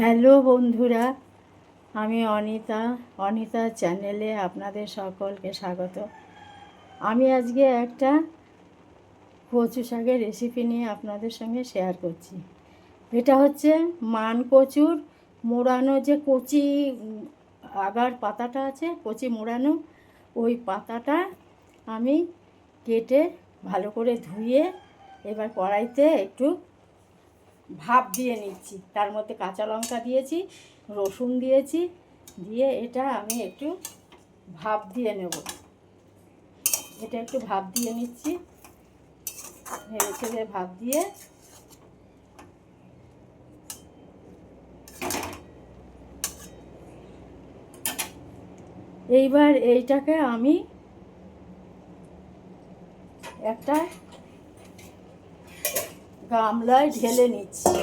Hello বন্ধুরা, আমি অনিতা চ্যানেলে আপনাদের সকলকে স্বাগত। আমি আজকে একটা কচু শাকের রেসিপি নিয়ে আপনাদের সঙ্গে শেয়ার করছি। এটা হচ্ছে মান কচুর মোড়ানো, যে কচি আগার পাতাটা আছে, কচি মোড়ানো ওই পাতাটা আমি কেটে ভালো করে ধুয়ে এবার কড়াইতে একটু ভাপ দিয়ে নিচ্ছি। তার মধ্যে কাঁচা লঙ্কা দিয়েছি, রসুন দিয়েছি, দিয়ে এটা আমি একটু ভাপ দিয়ে নেব। এটা একটু ভাপ দিয়ে নিচ্ছি, নেড়ে চেড়ে ভাপ দিয়ে এইবার এইটাকে আমি একটা গামলায় ঢেলে নিচ্ছি।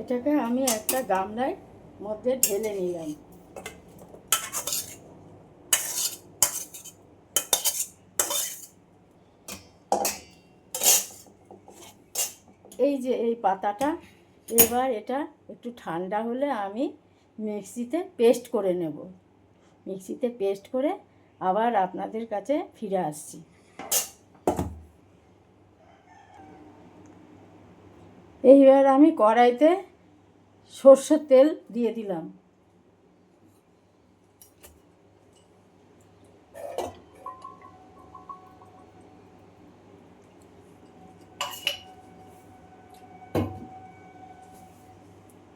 এটাকে আমি একটা গামলায় মধ্যে ঢেলে নিলাম। এই যে এই পাতাটা, এবার এটা একটু ঠান্ডা হলে আমি মিক্সিতে পেস্ট করে নেব। মিক্সিতে পেস্ট করে আবার আপনাদের কাছে ফিরে আসছি। এইবার আমি কড়াইতে সরষের তেল দিয়ে দিলাম।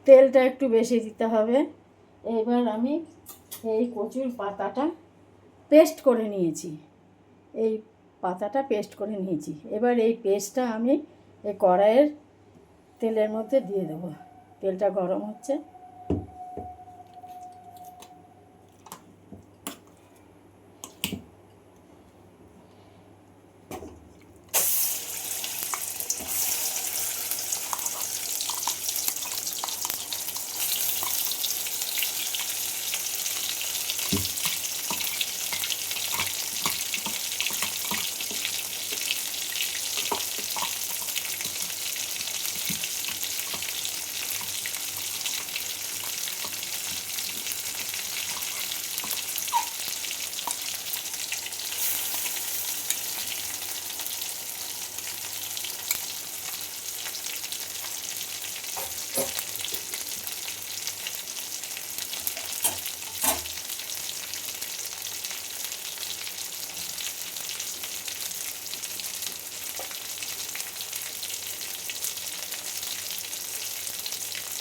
তেলটা একটু বেশি দিতে হবে। এইবার আমি এই কচুর পাতাটা পেস্ট করে নিয়েছি। এই পাতাটা পেস্ট করে নিয়েছি। এবার এই পেস্টটা আমি এই কড়াইয়ের তেলের মধ্যে দিয়ে দেবো। তেলটা গরম হচ্ছে।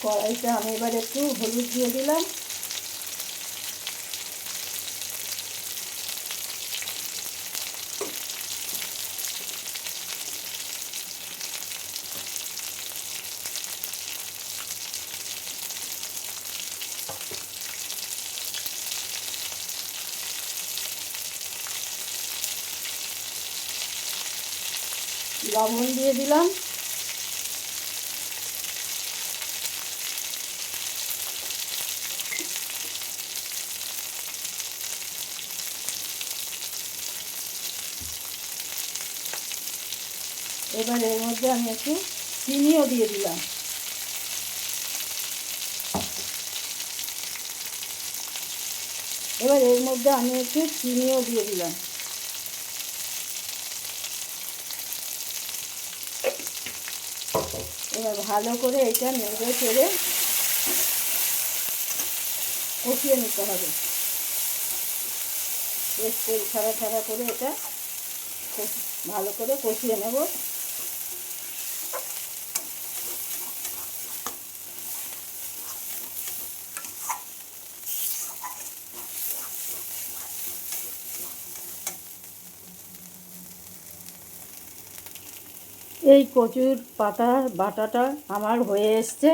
কড়াইতে আমি এবার একটু হলুদ দিয়ে দিলাম। লবণ দিয়ে দিলাম। এবার এর মধ্যে আমি একটু চিনিও দিয়ে দিলাম। এবার এর মধ্যে আমি একটু চিনিও দিয়ে দিলাম। এবার ভালো করে এটা নেড়ে চেড়ে কষিয়ে নিতে হবে। বেশ তেল ছাড়া ছাড়া করে এটা ভালো করে কষিয়ে নেব। এই কচুর পাতা বাটাটা আমার হয়ে এসছে।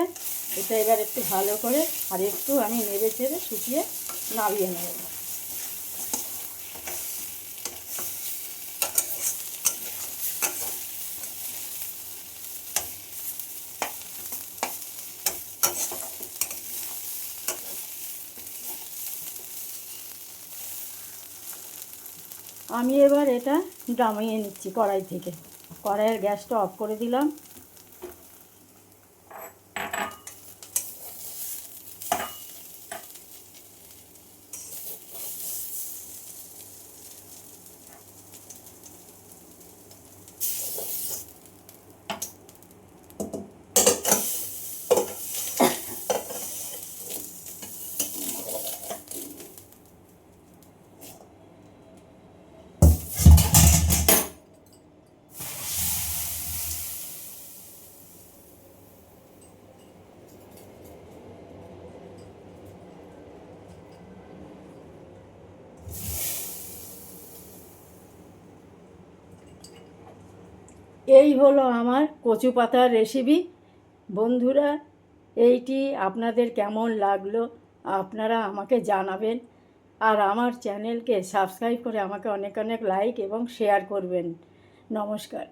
এটা এবার একটু ভালো করে আর একটু আমি নেড়ে চেড়ে শুকিয়ে নামিয়ে নেব। আমি এবার এটা নামিয়ে নিচ্ছি কড়াই থেকে। কড়াইয়ের গ্যাসটা অফ করে দিলাম। এই হলো আমার কচু পাতার রেসিপি। বন্ধুরা, এইটি আপনাদের কেমন লাগলো আপনারা আমাকে জানাবেন। আর আমার চ্যানেলকে সাবস্ক্রাইব করে আমাকে অনেক অনেক লাইক এবং শেয়ার করবেন। নমস্কার।